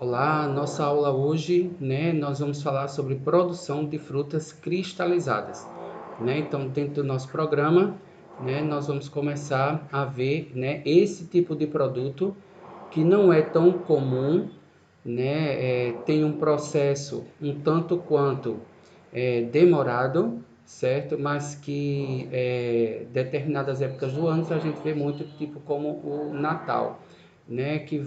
Olá, nossa aula hoje, nós vamos falar sobre produção de frutas cristalizadas, Então, dentro do nosso programa, nós vamos começar a ver, esse tipo de produto que não é tão comum, tem um processo um tanto quanto demorado, certo? Mas que determinadas épocas do ano a gente vê muito, tipo como o Natal, que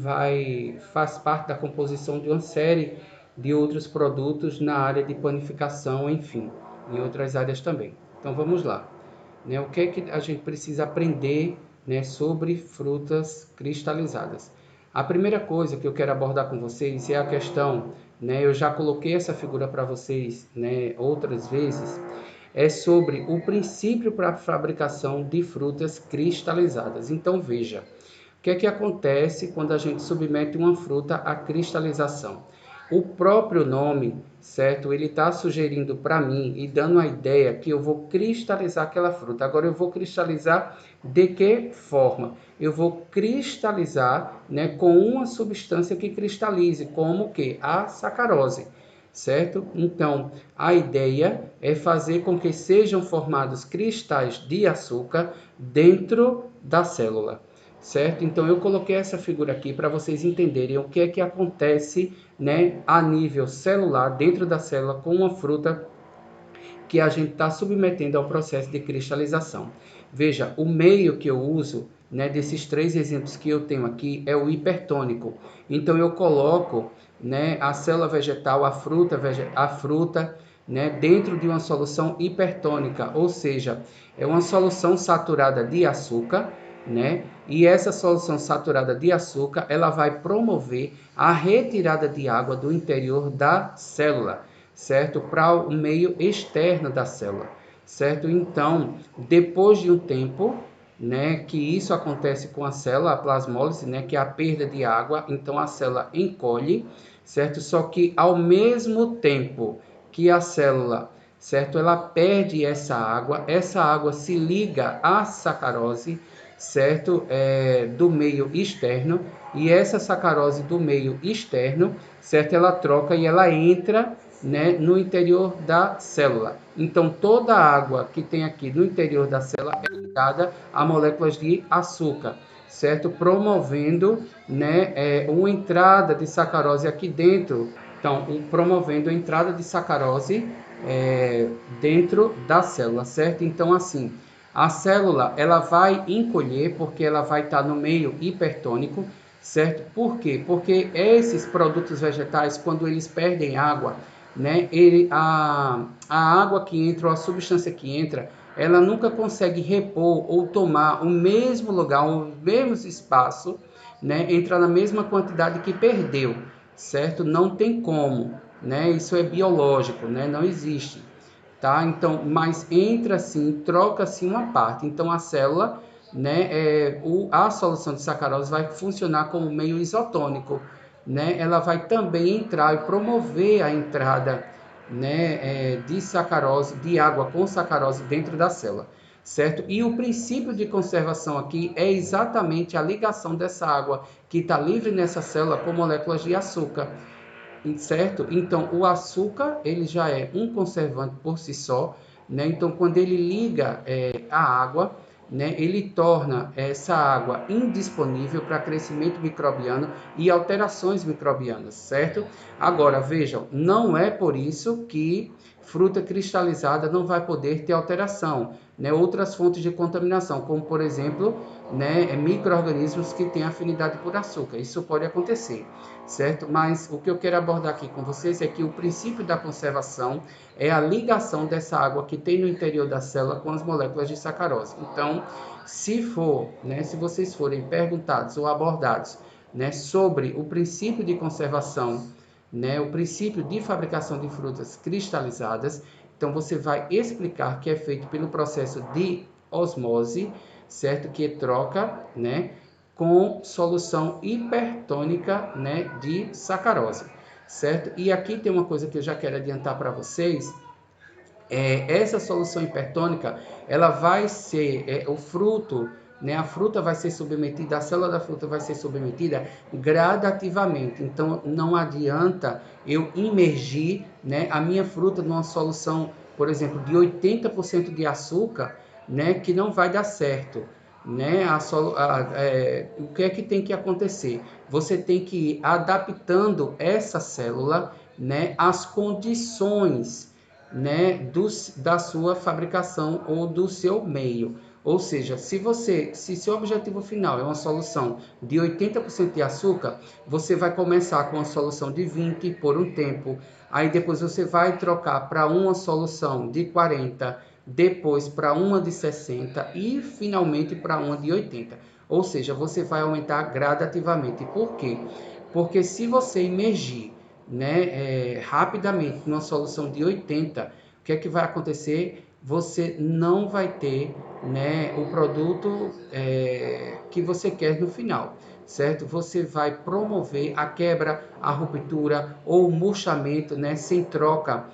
faz parte da composição de uma série de outros produtos na área de panificação, enfim, em outras áreas também. Então vamos lá. O que é que a gente precisa aprender, sobre frutas cristalizadas? A primeira coisa que eu quero abordar com vocês é a questão, eu já coloquei essa figura para vocês, outras vezes, é sobre o princípio para a fabricação de frutas cristalizadas. Então veja, o que é que acontece quando a gente submete uma fruta à cristalização? O próprio nome, certo? Ele está sugerindo para mim e dando a ideia que eu vou cristalizar aquela fruta. Agora eu vou cristalizar de que forma? Eu vou cristalizar, com uma substância que cristalize, como que a sacarose, certo? Então, a ideia é fazer com que sejam formados cristais de açúcar dentro da célula, certo? Então eu coloquei essa figura aqui para vocês entenderem o que é que acontece, a nível celular, dentro da célula, com uma fruta que a gente está submetendo ao processo de cristalização. Veja, o meio que eu uso, desses três exemplos que eu tenho aqui, é o hipertônico. Então eu coloco, a célula vegetal, a fruta, dentro de uma solução hipertônica, ou seja, é uma solução saturada de açúcar, E essa solução saturada de açúcar, ela vai promover a retirada de água do interior da célula, certo? Para o meio externo da célula, certo? Então, depois de um tempo, que isso acontece com a célula, a plasmólise, que é a perda de água, então a célula encolhe, certo? Só que ao mesmo tempo que a célula, certo? Ela perde essa água se liga à sacarose, certo? Do meio externo, e essa sacarose do meio externo, certo? Ela troca e ela entra, no interior da célula. Então, toda a água que tem aqui no interior da célula é ligada a moléculas de açúcar, certo? Promovendo, uma entrada de sacarose aqui dentro. Então, promovendo a entrada de sacarose dentro da célula, certo? Então, assim, a célula ela vai encolher porque ela vai estar no meio hipertônico, certo? Por quê? Porque esses produtos vegetais, quando eles perdem água, a água que entra, ou a substância que entra, ela nunca consegue repor ou tomar o mesmo lugar, o mesmo espaço, entrar na mesma quantidade que perdeu, certo? Não tem como, Isso é biológico, Não existe, tá? Então, mas entra assim, troca assim uma parte. Então, a célula, a solução de sacarose vai funcionar como meio isotônico, Ela vai também entrar e promover a entrada, de sacarose, de água com sacarose dentro da célula, certo? E o princípio de conservação aqui é exatamente a ligação dessa água que está livre nessa célula com moléculas de açúcar, certo? Então, o açúcar, ele já é um conservante por si só, Então, quando ele liga a água, ele torna essa água indisponível para crescimento microbiano e alterações microbianas, certo? Agora, vejam, não é por isso que fruta cristalizada não vai poder ter alteração, Outras fontes de contaminação, como, por exemplo, micro-organismos que têm afinidade por açúcar. Isso pode acontecer, certo? Mas o que eu quero abordar aqui com vocês é que o princípio da conservação é a ligação dessa água que tem no interior da célula com as moléculas de sacarose. Então, se vocês forem perguntados ou abordados, sobre o princípio de conservação, o princípio de fabricação de frutas cristalizadas, então você vai explicar que é feito pelo processo de osmose, certo? Que troca, com solução hipertônica, de sacarose, certo? E aqui tem uma coisa que eu já quero adiantar para vocês, essa solução hipertônica, ela vai ser o fruto, né, a fruta vai ser submetida, a célula da fruta vai ser submetida gradativamente. Então, não adianta eu imergir, né, a minha fruta numa solução, por exemplo, de 80% de açúcar, né, que não vai dar certo. Né? O que é que tem que acontecer? Você tem que ir adaptando essa célula, né, às condições, né, da sua fabricação ou do seu meio. Ou seja, se seu objetivo final é uma solução de 80% de açúcar, você vai começar com uma solução de 20 por um tempo, aí depois você vai trocar para uma solução de 40, depois para uma de 60 e finalmente para uma de 80. Ou seja, você vai aumentar gradativamente. Por quê? Porque se você imergir, né, rapidamente numa solução de 80, o que é que vai acontecer? Você não vai ter, né, o produto que você quer no final, certo? Você vai promover a quebra, a ruptura ou o murchamento, né, sem troca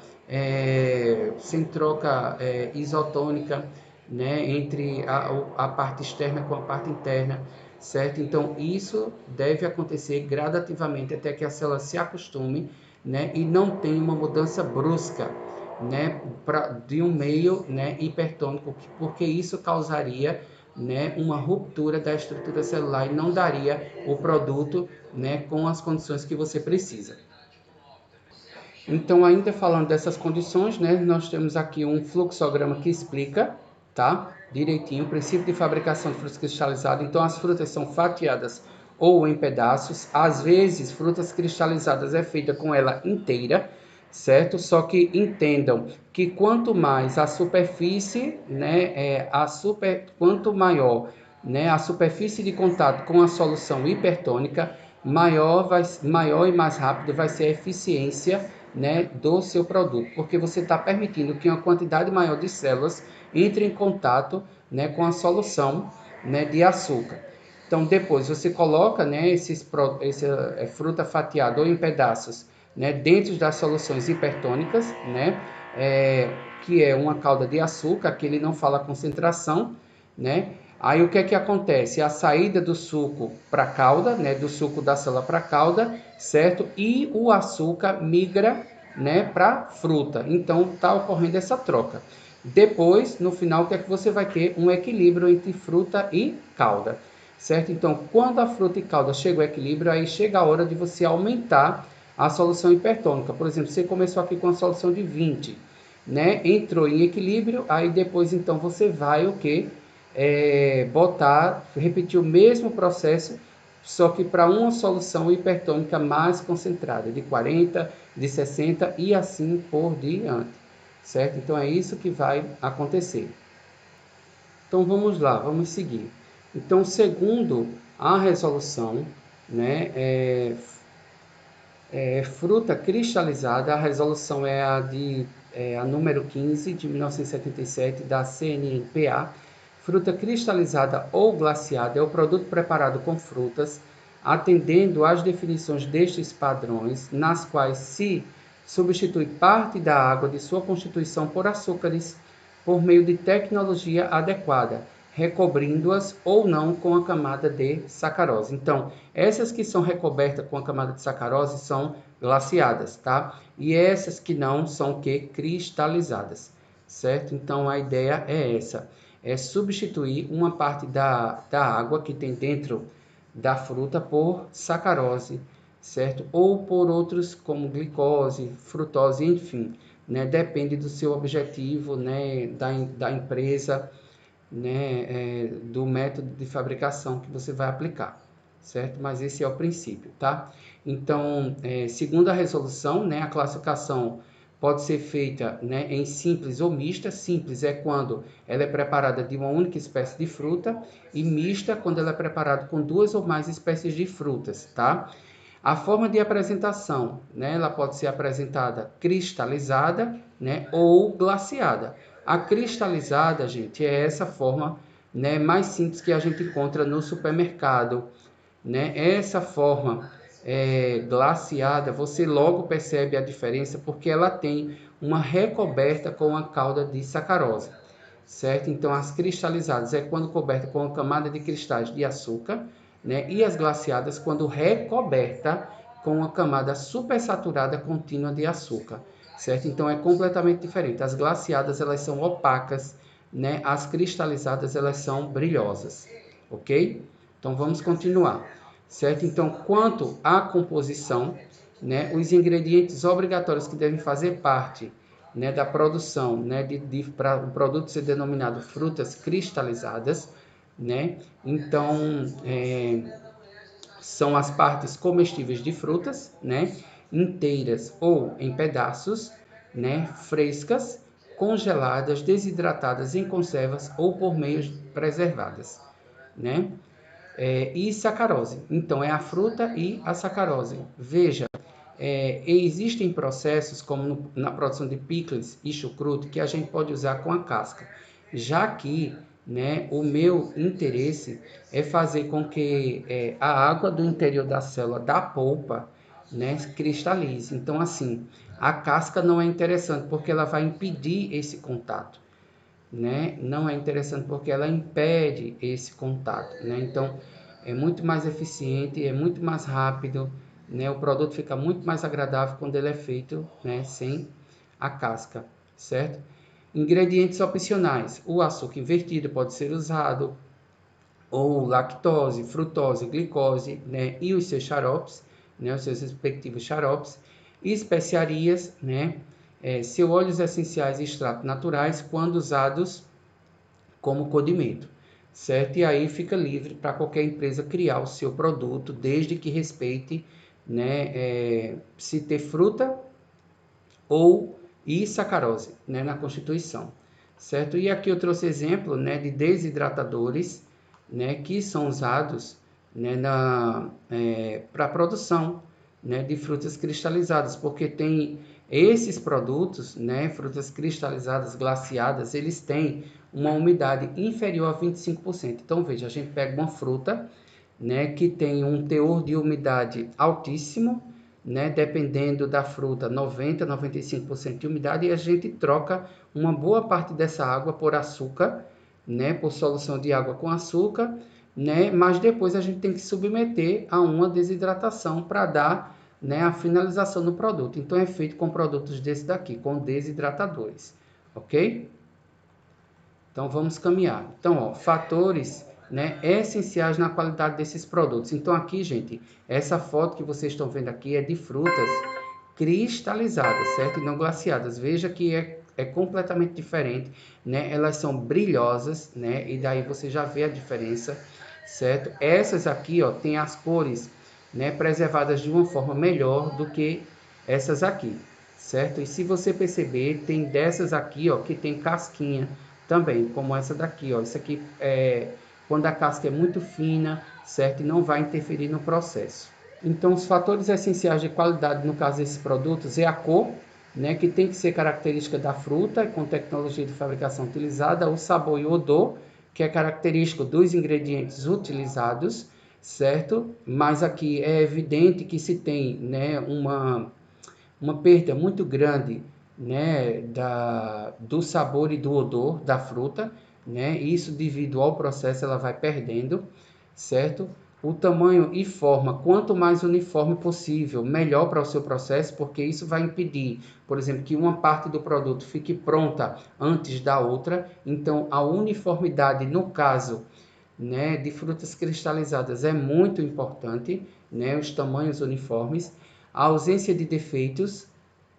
isotônica, né, entre a parte externa com a parte interna, certo? Então, isso deve acontecer gradativamente até que a célula se acostume, né, e não tenha uma mudança brusca, né, de um meio, né, hipertônico, porque isso causaria, né, uma ruptura da estrutura celular e não daria o produto, né, com as condições que você precisa. Então, ainda falando dessas condições, né, nós temos aqui um fluxograma que explica, tá, direitinho o princípio de fabricação de frutas cristalizadas. Então, as frutas são fatiadas ou em pedaços. Às vezes, frutas cristalizadas é feita com ela inteira, certo? Só que entendam que quanto mais a superfície, né, quanto maior, né, a superfície de contato com a solução hipertônica, maior e mais rápido vai ser a eficiência, né, do seu produto, porque você está permitindo que uma quantidade maior de células entre em contato, né, com a solução, né, de açúcar. Então, depois você coloca, né, essa fruta fatiada ou em pedaços, né, dentro das soluções hipertônicas, né, que é uma calda de açúcar, que ele não fala concentração, né. Aí o que é que acontece? A saída do suco para a calda, né, do suco da célula para a calda, certo? E o açúcar migra, né, para fruta. Então está ocorrendo essa troca. Depois, no final, o que é que você vai ter? Um equilíbrio entre fruta e calda, certo? Então, quando a fruta e calda chegam ao equilíbrio, aí chega a hora de você aumentar a solução hipertônica. Por exemplo, você começou aqui com a solução de 20, né? Entrou em equilíbrio, aí depois então você vai o que? Repetir o mesmo processo, só que para uma solução hipertônica mais concentrada, de 40, de 60 e assim por diante, certo? Então é isso que vai acontecer. Então vamos lá, vamos seguir. Então, segundo a resolução, né, fruta cristalizada, a resolução é a número 15 de 1977 da CNPA. Fruta cristalizada ou glaciada é o produto preparado com frutas, atendendo às definições destes padrões, nas quais se substitui parte da água de sua constituição por açúcares, por meio de tecnologia adequada, recobrindo-as ou não com a camada de sacarose. Então, essas que são recobertas com a camada de sacarose são glaciadas, tá? E essas que não são o que? Cristalizadas, certo? Então, a ideia é essa, é substituir uma parte da água que tem dentro da fruta por sacarose, certo? Ou por outros como glicose, frutose, enfim, né? Depende do seu objetivo, né? Da empresa, né, do método de fabricação que você vai aplicar, certo? Mas esse é o princípio, tá? Então, segundo a resolução, né, a classificação pode ser feita, né, em simples ou mista. Simples é quando ela é preparada de uma única espécie de fruta e mista quando ela é preparada com duas ou mais espécies de frutas, tá? A forma de apresentação, né, ela pode ser apresentada cristalizada, né, ou glaciada. A cristalizada, gente, é essa forma, né, mais simples que a gente encontra no supermercado, né? Essa forma glaciada, você logo percebe a diferença porque ela tem uma recoberta com a calda de sacarose, certo? Então, as cristalizadas é quando coberta com uma camada de cristais de açúcar, né? E as glaciadas quando recoberta com uma camada supersaturada contínua de açúcar, certo? Então, é completamente diferente. As glaciadas, elas são opacas, né? As cristalizadas, elas são brilhosas, ok? Então, vamos continuar, certo? Então, quanto à composição, né? Os ingredientes obrigatórios que devem fazer parte, né, da produção, né, para o produto ser denominado frutas cristalizadas, né? Então, são as partes comestíveis de frutas, né, inteiras ou em pedaços, né, frescas, congeladas, desidratadas em conservas ou por meios preservadas, né? E sacarose. Então, é a fruta e a sacarose. Veja, existem processos, como na produção de picles e chucrute, que a gente pode usar com a casca. Já que, né, o meu interesse é fazer com que a água do interior da célula da polpa, né, cristalize. Então, assim, a casca não é interessante porque ela vai impedir esse contato, né? Não é interessante porque ela impede esse contato, né? Então, é muito mais eficiente, é muito mais rápido, né? O produto fica muito mais agradável quando ele é feito, né, sem a casca, certo? Ingredientes opcionais: o açúcar invertido pode ser usado, ou lactose, frutose, glicose, né, e os seus xaropes, né, os seus respectivos xaropes, e especiarias, né, seus óleos essenciais e extratos naturais, quando usados como condimento, certo? E aí fica livre para qualquer empresa criar o seu produto, desde que respeite, né, se ter fruta ou e sacarose, né, na Constituição, certo? E aqui eu trouxe exemplo, né, de desidratadores, né, que são usados, né, para a produção, né, de frutas cristalizadas, porque tem esses produtos, né, frutas cristalizadas, glaciadas, eles têm uma umidade inferior a 25%. Então, veja, a gente pega uma fruta, né, que tem um teor de umidade altíssimo, né, dependendo da fruta, 90, 95% de umidade, e a gente troca uma boa parte dessa água por açúcar, né, por solução de água com açúcar, né, mas depois a gente tem que submeter a uma desidratação para dar, né, a finalização do produto. Então é feito com produtos desse daqui, com desidratadores, ok? Então vamos caminhar. Então, ó, fatores, né, essenciais na qualidade desses produtos. Então aqui, gente, essa foto que vocês estão vendo aqui é de frutas cristalizadas, certo? E não glaciadas. Veja que é completamente diferente, né? Elas são brilhosas, né? E daí você já vê a diferença, certo? Essas aqui, ó, tem as cores, né, preservadas de uma forma melhor do que essas aqui, certo? E se você perceber, tem dessas aqui, ó, que tem casquinha também, como essa daqui, ó. Isso aqui é quando a casca é muito fina, certo? E não vai interferir no processo. Então, os fatores essenciais de qualidade, no caso desses produtos, é a cor, né, que tem que ser característica da fruta, com tecnologia de fabricação utilizada, o sabor e o odor, que é característico dos ingredientes utilizados, certo? Mas aqui é evidente que se tem, né, uma perda muito grande, né, do sabor e do odor da fruta, né? Isso devido ao processo ela vai perdendo, certo? O tamanho e forma, quanto mais uniforme possível, melhor para o seu processo, porque isso vai impedir, por exemplo, que uma parte do produto fique pronta antes da outra. Então, a uniformidade, no caso, né, de frutas cristalizadas é muito importante, né, os tamanhos uniformes, a ausência de defeitos,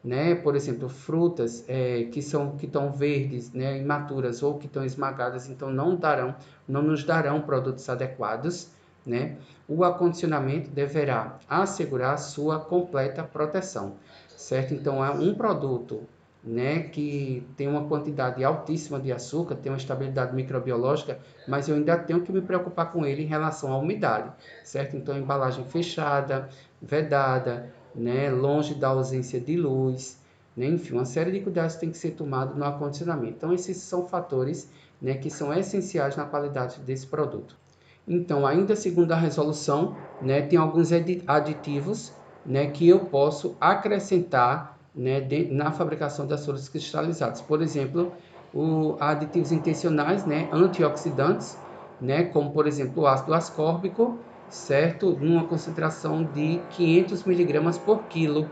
né, por exemplo, frutas que estão verdes, né, imaturas ou que estão esmagadas, então não nos darão produtos adequados, né? O acondicionamento deverá assegurar sua completa proteção, certo? Então é um produto, né, que tem uma quantidade altíssima de açúcar, tem uma estabilidade microbiológica, mas eu ainda tenho que me preocupar com ele em relação à umidade, certo? Então, embalagem fechada, vedada, né, longe da ausência de luz, né? Enfim, uma série de cuidados tem que ser tomado no acondicionamento. Então, esses são fatores, né, que são essenciais na qualidade desse produto. Então, ainda segundo a resolução, né, tem alguns aditivos, né, que eu posso acrescentar, né, na fabricação das frutas cristalizadas. Por exemplo, Aditivos intencionais, né, antioxidantes, né, como por exemplo o ácido ascórbico, certo? Numa concentração de 500 miligramas por quilo,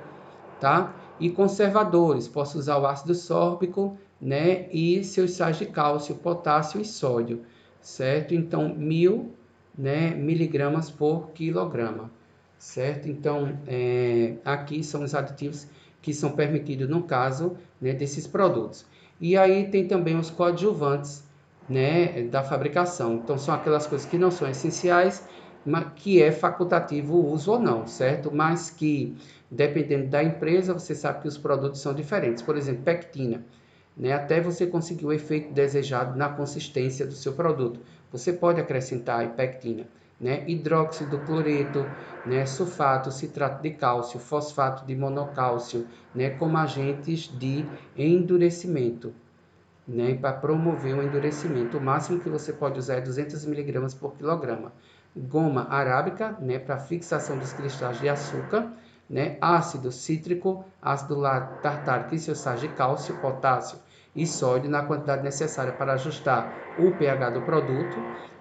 tá? E conservadores, posso usar o ácido sórbico, né, e seus sais de cálcio, potássio e sódio, certo? Então, 1000, né, miligramas por quilograma, certo? Então, aqui são os aditivos que são permitidos no caso, né, desses produtos. E aí tem também os coadjuvantes, né, da fabricação. Então, são aquelas coisas que não são essenciais, mas que é facultativo o uso ou não, certo? Mas que, dependendo da empresa, você sabe que os produtos são diferentes. Por exemplo, pectina, né? Até você conseguir o efeito desejado na consistência do seu produto, você pode acrescentar a pectina, né? Hidróxido do cloreto, né? Sulfato, citrato de cálcio, fosfato de monocálcio, né? Como agentes de endurecimento, né, para promover o endurecimento. O máximo que você pode usar é 200 miligramas por quilograma. Goma arábica, né, para fixação dos cristais de açúcar, né, ácido cítrico, ácido tartárico e seus sais de cálcio, potássio e sódio na quantidade necessária para ajustar o pH do produto,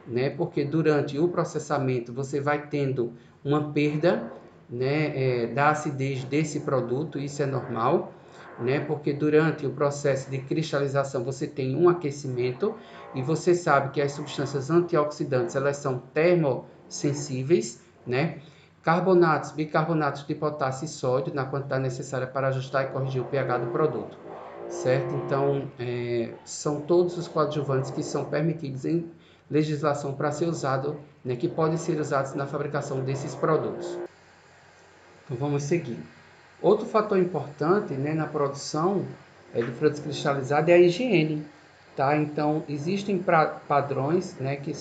né, porque durante o processamento você vai tendo uma perda, né, da acidez desse produto, isso é normal, né? Porque durante o processo de cristalização você tem um aquecimento e você sabe que as substâncias antioxidantes elas são termossensíveis, né? Carbonatos, bicarbonatos de potássio e sódio na quantidade necessária para ajustar e corrigir o pH do produto, certo? Então, são todos os coadjuvantes que são permitidos em legislação para ser usado, né? Que podem ser usados na fabricação desses produtos. Então, vamos seguir. Outro fator importante, né, na produção de frutas cristalizadas é a higiene, tá? Então, existem padrões, né, que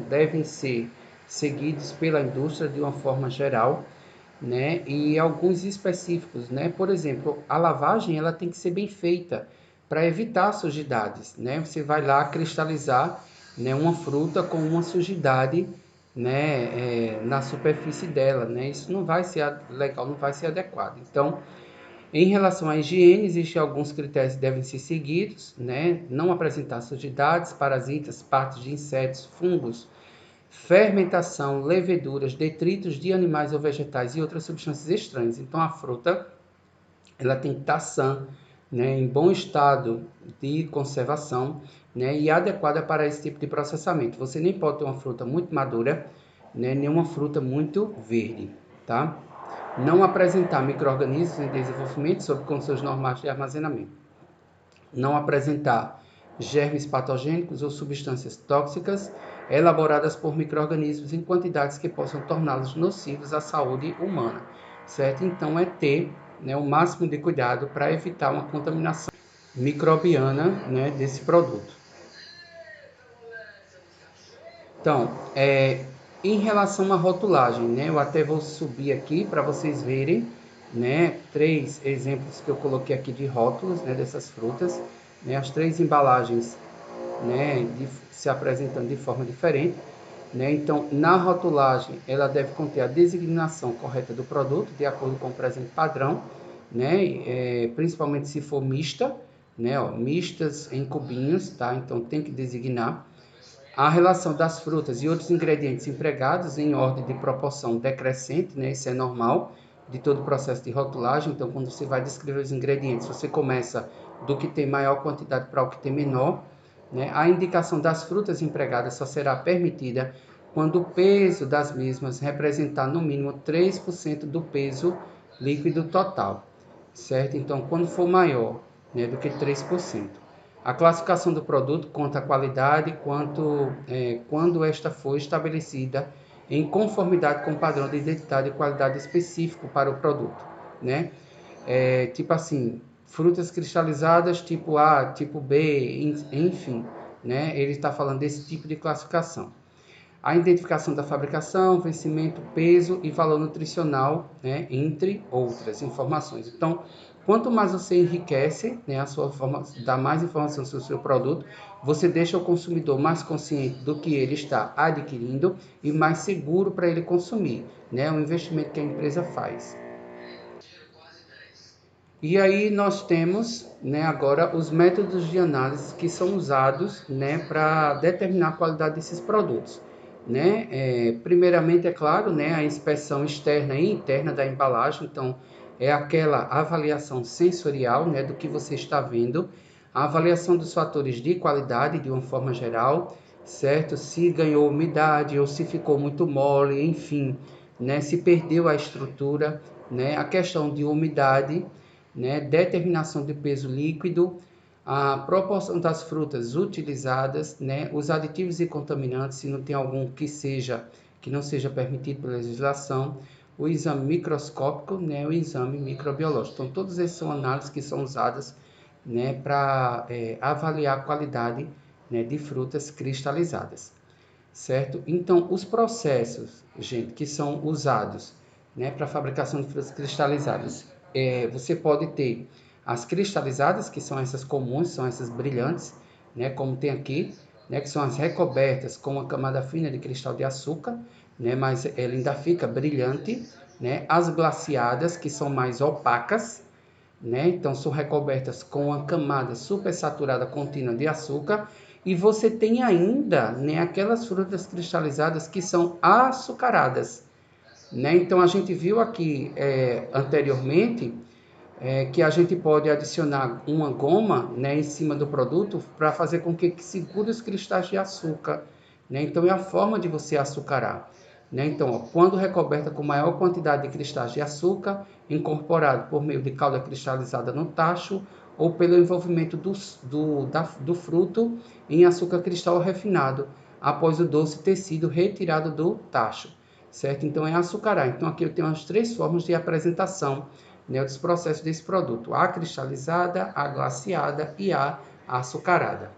devem ser seguidos pela indústria de uma forma geral, né, e alguns específicos, né? Por exemplo, a lavagem ela tem que ser bem feita para evitar sujidades, né? Você vai lá cristalizar, né, uma fruta com uma sujidade, né, na superfície dela, né? Isso não vai ser legal, não vai ser adequado. Então, em relação à higiene, existem alguns critérios que devem ser seguidos, né? Não apresentar sujidades, parasitas, partes de insetos, fungos, fermentação, leveduras, detritos de animais ou vegetais e outras substâncias estranhas. Então, a fruta ela tem que estar sã, né, em bom estado de conservação, né, e adequada para esse tipo de processamento. Você nem pode ter uma fruta muito madura, né, nem uma fruta muito verde, tá? Não apresentar micro-organismos em desenvolvimento sob condições normais de armazenamento. Não apresentar germes patogênicos ou substâncias tóxicas elaboradas por micro-organismos em quantidades que possam torná-los nocivos à saúde humana, certo? Então, é ter, né, o máximo de cuidado para evitar uma contaminação microbiana, né, desse produto. Então, em relação à rotulagem, né, eu até vou subir aqui para vocês verem, né, 3 exemplos que eu coloquei aqui de rótulos, né, dessas frutas, né, as 3 embalagens, né, se apresentando de forma diferente, né? Então, na rotulagem, ela deve conter a designação correta do produto, de acordo com o presente padrão, né? Principalmente se for mista, né? Ó, mistas em cubinhos, tá? Então, tem que designar a relação das frutas e outros ingredientes empregados em ordem de proporção decrescente, né? Isso é normal de todo o processo de rotulagem. Então, quando você vai descrever os ingredientes, você começa do que tem maior quantidade para o que tem menor, né? A indicação das frutas empregadas só será permitida quando o peso das mesmas representar no mínimo 3% do peso líquido total, certo? Então, quando for maior, né, do que 3%. A classificação do produto conta a qualidade quando esta for estabelecida em conformidade com o padrão de identidade e qualidade específico para o produto, né? Tipo assim, frutas cristalizadas tipo A, tipo B, enfim, né? Ele está falando desse tipo de classificação. A identificação da fabricação, vencimento, peso e valor nutricional, né? Entre outras informações. Então, quanto mais você enriquece, né, dá mais informação sobre o seu produto, você deixa o consumidor mais consciente do que ele está adquirindo e mais seguro para ele consumir, né? O investimento que a empresa faz. E aí nós temos, né, agora os métodos de análise que são usados, né, para determinar a qualidade desses produtos. Né? Primeiramente, é claro, né, a inspeção externa e interna da embalagem, então é aquela avaliação sensorial, né, do que você está vendo, a avaliação dos fatores de qualidade de uma forma geral, certo? Se ganhou umidade ou se ficou muito mole, enfim, né, se perdeu a estrutura, né, a questão de umidade, né, determinação de peso líquido, a proporção das frutas utilizadas, né, os aditivos e contaminantes, se não tem algum que não seja permitido pela legislação, o exame microscópico, né, o exame microbiológico. Então, todas essas são análises que são usadas, né, para avaliar a qualidade, né, de frutas cristalizadas, certo? Então, os processos, gente, que são usados, né, para a fabricação de frutas cristalizadas, você pode ter as cristalizadas, que são essas comuns, são essas brilhantes, né, como tem aqui, né, que são as recobertas com uma camada fina de cristal de açúcar, né, mas ela ainda fica brilhante, né? As glaciadas, que são mais opacas, né? Então são recobertas com uma camada supersaturada contínua de açúcar, e você tem ainda, né, aquelas frutas cristalizadas que são açucaradas, né? Então a gente viu aqui anteriormente que a gente pode adicionar uma goma, né, em cima do produto para fazer com que segure os cristais de açúcar, né? Então é a forma de você açucarar, né? Então, ó, quando recoberta com maior quantidade de cristais de açúcar, incorporado por meio de calda cristalizada no tacho ou pelo envolvimento do fruto em açúcar cristal refinado, após o doce ter sido retirado do tacho, certo? Então é açucarar. Então aqui eu tenho as três formas de apresentação, né, dos processos desse produto: a cristalizada, a glaciada e a açucarada.